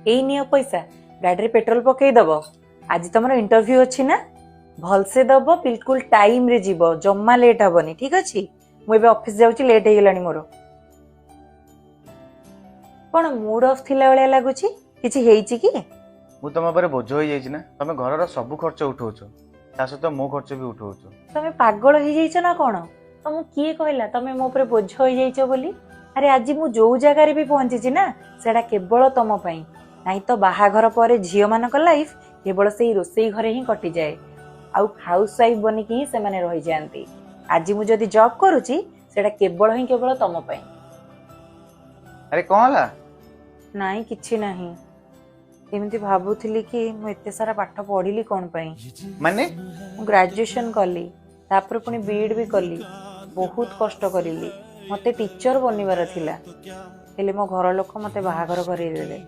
एई neo पैसा गाड़ी रे पेट्रोल पकई दब आज तुम इंटरव्यू अच्छी ना भलसे दब बिल्कुल टाइम रे जीव जम्मा लेट हबनी ठीक अच्छे मुझे ऑफिस जाऊँ लेट हो गलानी मोर कौन मूड ऑफ थिला बेले लगुच कि मु तुम पर बोझ हो जाइए ना तुम घर सब खर्च उठाऊच ता सहित मो खर्च भी उठाऊच तमे पागल हो जाइछ ना कौन तुम किए कहला तमे मो पर बोझ हो जाइछ बोली अरे आज मु जो जगह रे भी पहुंची ना सेटा केवल तुम पई नहीं तो बाहाघर पर झियो मानक लाइफ केवल से रोसई घरे ही कटि जाए आउ हाउस वाइफ बनिकी ही सेमाने रही जाती आज मु जदि जॉब करूची सेटा केवल तुम पई अरे कौन है नाई किछि नहीं एमती भाबुथिली कि मु एते सारा पाठ पढ़िली कौन पई माने ग्रेजुएशन कली तापर पुणी बीएड भी कली बहुत कष्ट करिली मते टीचर बनिबार थिला हेले मो घर लोक मते बाहाघर करेदेले